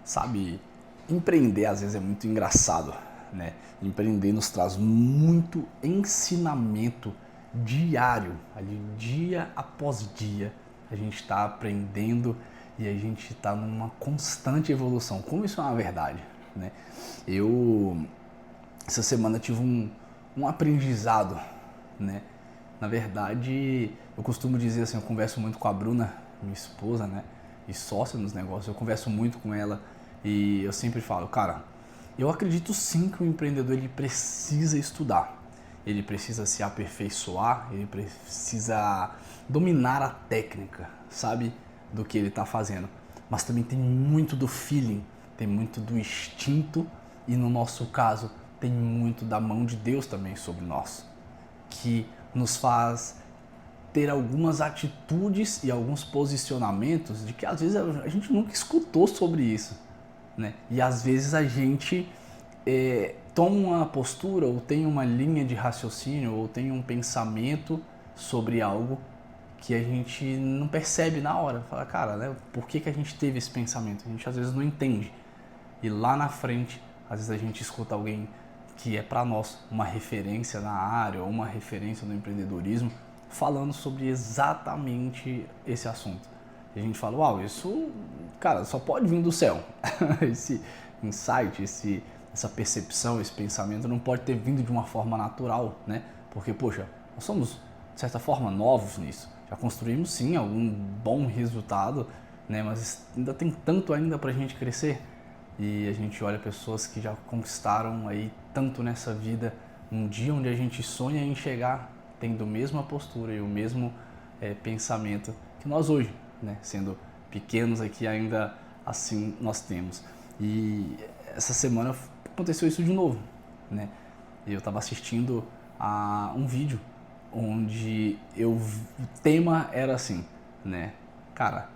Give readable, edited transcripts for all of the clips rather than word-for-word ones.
Sabe, empreender às vezes é muito engraçado, né? Empreender nos traz muito ensinamento diário, ali dia após dia. A gente está aprendendo e a gente está numa constante evolução. Como isso é uma verdade, né? Eu, essa semana, tive um aprendizado, né? Na verdade, eu costumo dizer assim, eu converso muito com a Bruna, minha esposa, né? E sócia nos negócios, eu converso muito com ela e eu sempre falo, cara, eu acredito sim que o empreendedor ele precisa estudar, ele precisa se aperfeiçoar, ele precisa dominar a técnica, sabe, do que ele está fazendo. Mas também tem muito do feeling, tem muito do instinto e no nosso caso tem muito da mão de Deus também sobre nós, que nos faz ter algumas atitudes e alguns posicionamentos de que às vezes a gente nunca escutou sobre isso, né? E às vezes a gente toma uma postura ou tem uma linha de raciocínio ou tem um pensamento sobre algo que a gente não percebe na hora. Fala, cara, né, por que a gente teve esse pensamento? A gente às vezes não entende. E lá na frente, às vezes a gente escuta alguém que é para nós uma referência na área ou uma referência no empreendedorismo falando sobre exatamente esse assunto. E a gente fala, uau, isso, cara, só pode vir do céu. Esse insight, essa percepção, esse pensamento não pode ter vindo de uma forma natural, né? Porque, poxa, nós somos, de certa forma, novos nisso. Já construímos, sim, algum bom resultado, né? Mas ainda tem tanto ainda pra gente crescer. E a gente olha pessoas que já conquistaram aí tanto nessa vida, um dia onde a gente sonha em chegar, tendo a mesma postura e o mesmo pensamento que nós hoje, né? Sendo pequenos aqui ainda assim nós temos. E essa semana aconteceu isso de novo, né? Eu estava assistindo a um vídeo onde o tema era assim, né? Cara,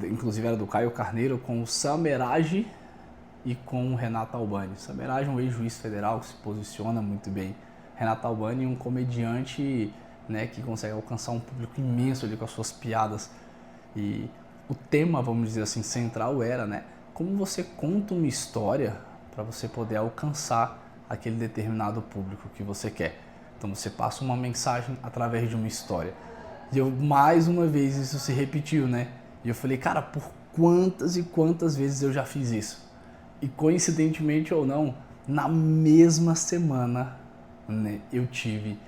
inclusive era do Caio Carneiro com o Samerage e com o Renato Albani. Samerage é um ex-juiz federal que se posiciona muito bem. Renato Albani, um comediante, né, que consegue alcançar um público imenso ali com as suas piadas. E o tema, vamos dizer assim, central era, né, como você conta uma história para você poder alcançar aquele determinado público que você quer. Então você passa uma mensagem através de uma história. E eu, mais uma vez, isso se repetiu, né? E eu falei, cara, por quantas e quantas vezes eu já fiz isso? E coincidentemente ou não, na mesma semana, né, eu tive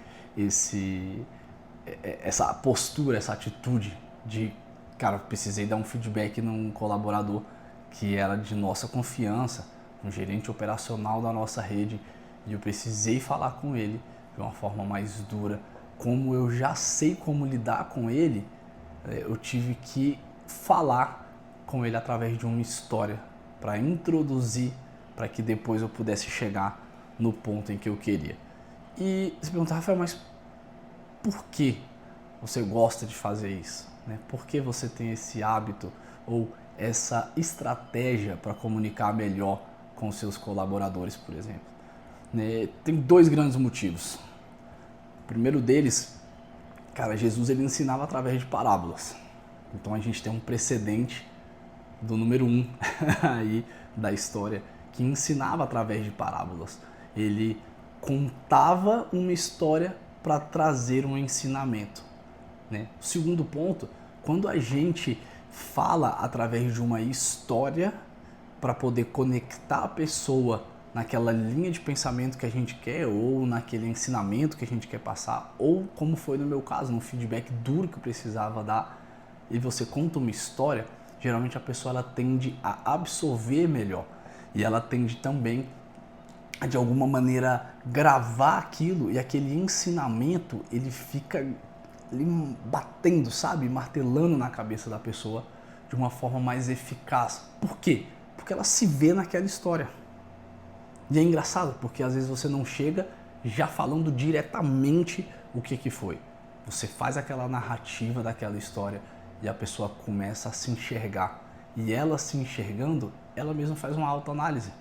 essa postura, essa atitude de, cara, precisei dar um feedback num colaborador que era de nossa confiança, um gerente operacional da nossa rede, e eu precisei falar com ele de uma forma mais dura. Como eu já sei como lidar com ele, eu tive que falar com ele através de uma história para introduzir, para que depois eu pudesse chegar no ponto em que eu queria. E você pergunta, Rafael, mas por que você gosta de fazer isso? Né? Por que você tem esse hábito ou essa estratégia para comunicar melhor com seus colaboradores, por exemplo? Né? Tem dois grandes motivos. O primeiro deles, cara, Jesus ele ensinava através de parábolas. Então a gente tem um precedente do número 1 aí da história que ensinava através de parábolas. Ele contava uma história para trazer um ensinamento, né? O segundo ponto, quando a gente fala através de uma história para poder conectar a pessoa naquela linha de pensamento que a gente quer ou naquele ensinamento que a gente quer passar, ou como foi no meu caso, no feedback duro que eu precisava dar, e você conta uma história, geralmente a pessoa ela tende a absorver melhor e ela tende também a de alguma maneira gravar aquilo e aquele ensinamento ele fica ali batendo, sabe, martelando na cabeça da pessoa de uma forma mais eficaz. Por quê? Porque ela se vê naquela história. E é engraçado porque às vezes você não chega já falando diretamente o que foi. Você faz aquela narrativa daquela história e a pessoa começa a se enxergar. E ela se enxergando, ela mesma faz uma autoanálise.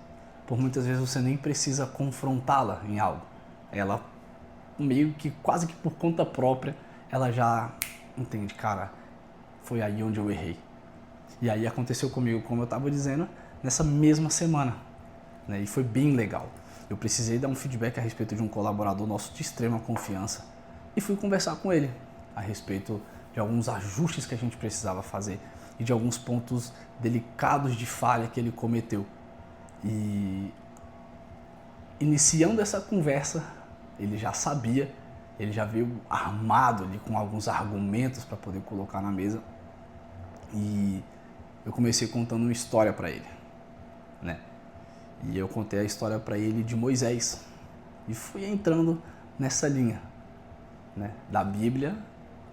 Por muitas vezes você nem precisa confrontá-la em algo. Ela meio que quase que por conta própria, ela já entende, cara, foi aí onde eu errei. E aí aconteceu comigo, como eu estava dizendo, nessa mesma semana, né? E foi bem legal. Eu precisei dar um feedback a respeito de um colaborador nosso de extrema confiança e fui conversar com ele a respeito de alguns ajustes que a gente precisava fazer e de alguns pontos delicados de falha que ele cometeu. E iniciando essa conversa, ele já sabia, ele já veio armado ali com alguns argumentos para poder colocar na mesa. E eu comecei contando uma história para ele, né? E eu contei a história para ele de Moisés e fui entrando nessa linha, né, da Bíblia,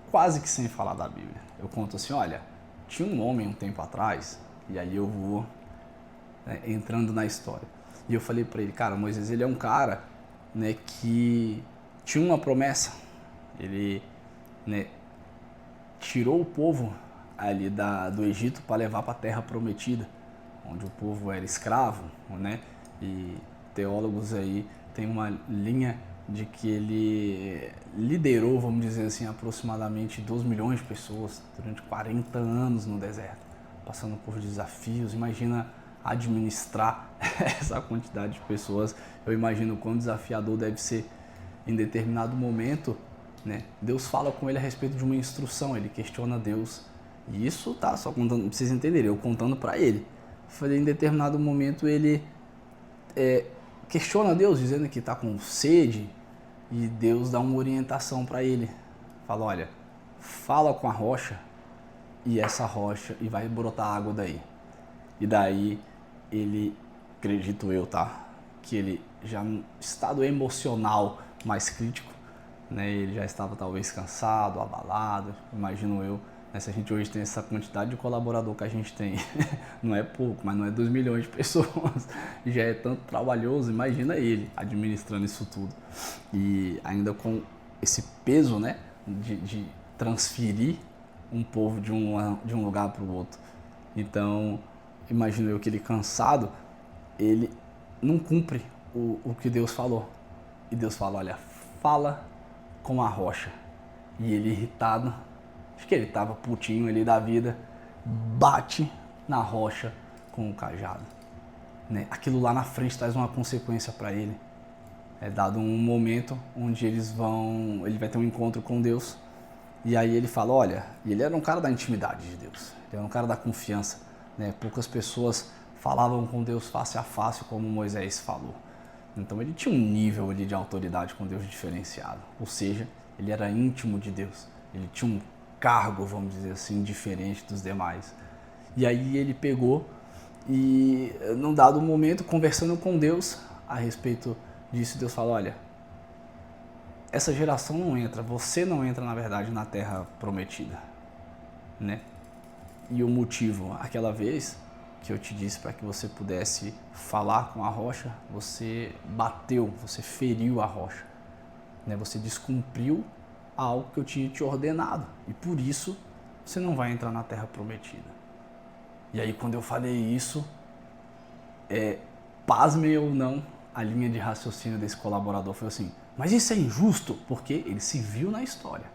quase que sem falar da Bíblia. Eu conto assim, olha, tinha um homem um tempo atrás, e aí eu vou, né, entrando na história. E eu falei para ele, cara, Moisés, ele é um cara, né, que tinha uma promessa. Ele, né, tirou o povo ali do Egito para levar para a Terra Prometida, onde o povo era escravo, né? E teólogos aí têm uma linha de que ele liderou, vamos dizer assim, aproximadamente 2 milhões de pessoas durante 40 anos no deserto, passando por desafios. Imagina administrar essa quantidade de pessoas. Eu imagino quão desafiador deve ser. Em determinado momento, né, Deus fala com ele a respeito de uma instrução, ele questiona Deus. E isso tá só contando, pra vocês entenderem, eu contando para ele. Falei, em determinado momento ele questiona Deus, dizendo que está com sede, e Deus dá uma orientação para ele. Fala, olha, fala com a rocha, e essa rocha, e vai brotar água daí. E daí ele, acredito eu, tá? Que ele já num estado emocional mais crítico, né? Ele já estava talvez cansado, abalado, imagino eu. Se a gente hoje tem essa quantidade de colaborador que a gente tem, não é pouco, mas não é 2 milhões de pessoas, já é tanto trabalhoso, imagina ele administrando isso tudo. E ainda com esse peso, né, de transferir um povo de um lugar para o outro. Então, imagino eu que ele cansado, ele não cumpre o que Deus falou. E Deus fala, olha, fala com a rocha. E ele irritado, acho que ele estava putinho ali da vida, bate na rocha com o cajado, né? Aquilo lá na frente traz uma consequência para ele. É dado um momento onde ele vai ter um encontro com Deus, e aí ele fala, olha, e ele era um cara da intimidade de Deus, ele era um cara da confiança, né? Poucas pessoas falavam com Deus face a face como Moisés falou. Então ele tinha um nível ali de autoridade com Deus diferenciado, ou seja, ele era íntimo de Deus, ele tinha um cargo, vamos dizer assim, diferente dos demais. E aí ele pegou e, num dado momento, conversando com Deus a respeito disso, Deus falou, olha, essa geração não entra, você não entra, na verdade, na Terra Prometida, né? E o motivo, aquela vez que eu te disse para que você pudesse falar com a rocha, você bateu, você feriu a rocha, né? Você descumpriu algo que eu tinha te ordenado, e por isso você não vai entrar na Terra Prometida. E aí quando eu falei isso, pasmem ou não, a linha de raciocínio desse colaborador foi assim, mas isso é injusto, porque ele se viu na história.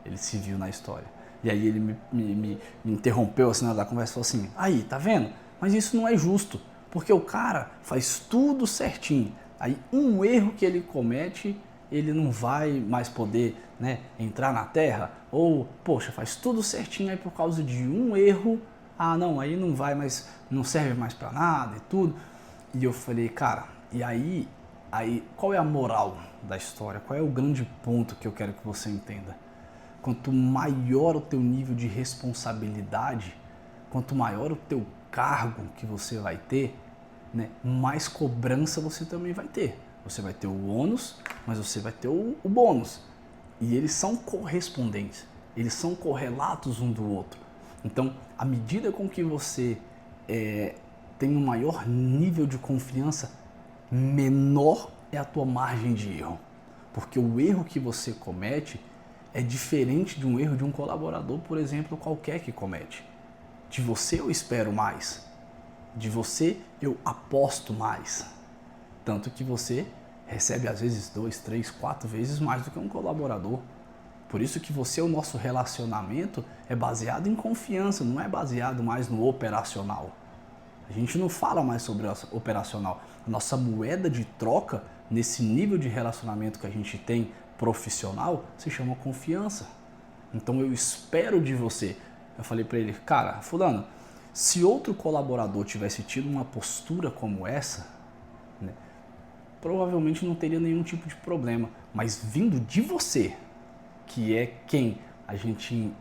Ele se viu na história. E aí ele me interrompeu assim na hora da conversa e falou assim, aí, tá vendo? Mas isso não é justo, porque o cara faz tudo certinho. Aí um erro que ele comete, ele não vai mais poder, né, entrar na Terra, ou, poxa, faz tudo certinho, aí por causa de um erro, não, aí não vai mais, não serve mais para nada e tudo. E eu falei, cara, e aí, qual é a moral da história? Qual é o grande ponto que eu quero que você entenda? Quanto maior o teu nível de responsabilidade, quanto maior o teu cargo que você vai ter, né, mais cobrança você também vai ter. Você vai ter o ônus, mas você vai ter o bônus. E eles são correspondentes, eles são correlatos um do outro. Então, à medida com que você tem um maior nível de confiança, menor é a tua margem de erro. Porque o erro que você comete é diferente de um erro de um colaborador, por exemplo, qualquer que comete. De você eu espero mais. De você eu aposto mais. Tanto que você recebe às vezes 2, 3, 4 vezes mais do que um colaborador. Por isso que o nosso relacionamento é baseado em confiança, não é baseado mais no operacional. A gente não fala mais sobre operacional. A nossa moeda de troca, nesse nível de relacionamento que a gente tem profissional, se chama confiança. Então eu espero de você. Eu falei para ele, cara, fulano, se outro colaborador tivesse tido uma postura como essa, né, provavelmente não teria nenhum tipo de problema. Mas vindo de você, que é quem a gente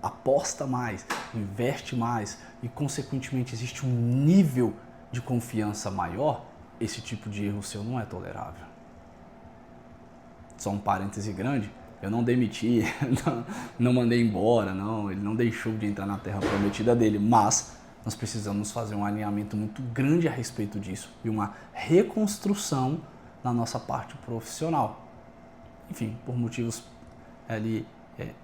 aposta mais, investe mais e consequentemente existe um nível de confiança maior, esse tipo de erro seu não é tolerável. Só um parêntese grande, eu não demiti, não mandei embora, não, ele não deixou de entrar na terra prometida dele, mas nós precisamos fazer um alinhamento muito grande a respeito disso e uma reconstrução na nossa parte profissional. Enfim, por motivos ali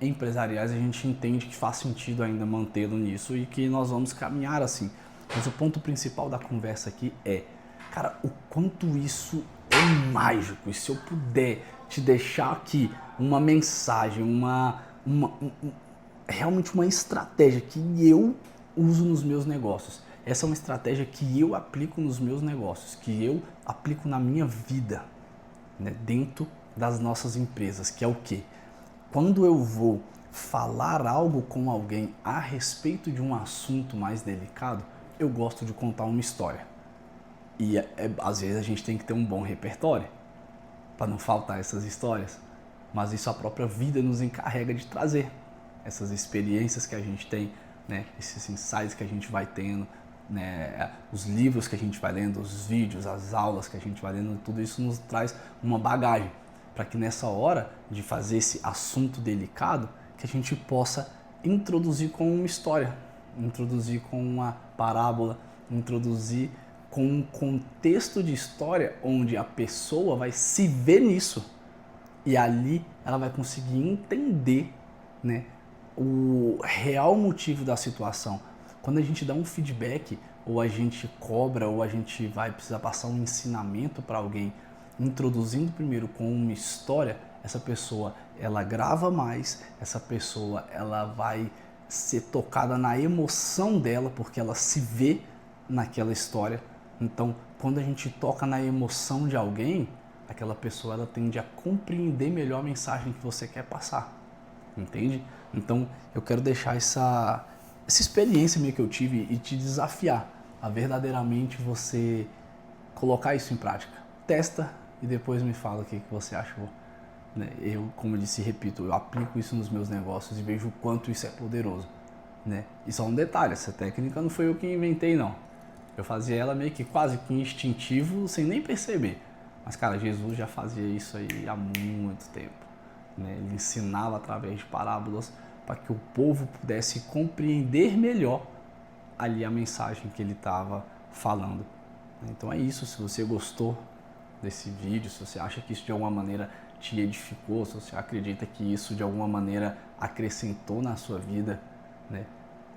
empresariais, a gente entende que faz sentido ainda mantê-lo nisso e que nós vamos caminhar assim. Mas o ponto principal da conversa aqui é, cara, o quanto isso é mágico. E se eu puder te deixar aqui uma mensagem, realmente uma estratégia que eu uso nos meus negócios. Essa é uma estratégia que eu aplico nos meus negócios, que eu aplico na minha vida, né, dentro das nossas empresas, que é o quê? Quando eu vou falar algo com alguém a respeito de um assunto mais delicado, eu gosto de contar uma história. E às vezes a gente tem que ter um bom repertório para não faltar essas histórias. Mas isso a própria vida nos encarrega de trazer. Essas experiências que a gente tem, né, esses insights que a gente vai tendo, né, os livros que a gente vai lendo, os vídeos, as aulas que a gente vai lendo, tudo isso nos traz uma bagagem para que nessa hora de fazer esse assunto delicado, que a gente possa introduzir com uma história, introduzir com uma parábola, introduzir com um contexto de história onde a pessoa vai se ver nisso e ali ela vai conseguir entender, né, o real motivo da situação. Quando a gente dá um feedback, ou a gente cobra, ou a gente vai precisar passar um ensinamento para alguém, introduzindo primeiro com uma história, essa pessoa ela grava mais, essa pessoa ela vai ser tocada na emoção dela, porque ela se vê naquela história. Então, quando a gente toca na emoção de alguém, aquela pessoa ela tende a compreender melhor a mensagem que você quer passar, entende? Então, eu quero deixar essa experiência minha que eu tive e te desafiar a verdadeiramente você colocar isso em prática. Testa e depois me fala o que você achou. Eu, como eu disse, repito, eu aplico isso nos meus negócios e vejo o quanto isso é poderoso, né? E só um detalhe, essa técnica não foi eu que inventei, não. Eu fazia ela meio que quase que instintivo, sem nem perceber. Mas, cara, Jesus já fazia isso aí há muito tempo, né? Ele ensinava através de parábolas para que o povo pudesse compreender melhor ali a mensagem que ele estava falando. Então é isso, se você gostou desse vídeo, se você acha que isso de alguma maneira te edificou, se você acredita que isso de alguma maneira acrescentou na sua vida, né,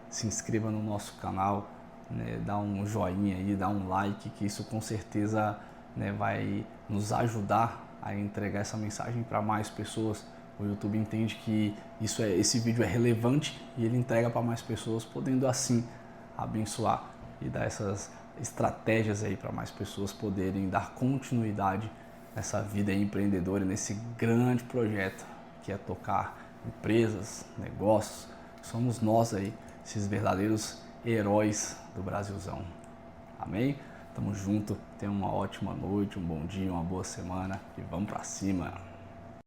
se inscreva no nosso canal, né, dá um joinha aí, dá um like, que isso com certeza, né, vai nos ajudar a entregar essa mensagem para mais pessoas. O YouTube entende que esse vídeo é relevante e ele entrega para mais pessoas, podendo assim abençoar e dar essas estratégias aí para mais pessoas poderem dar continuidade nessa vida empreendedora, nesse grande projeto que é tocar empresas, negócios. Somos nós aí, esses verdadeiros heróis do Brasilzão. Amém? Tamo junto, tenha uma ótima noite, um bom dia, uma boa semana e vamos pra cima!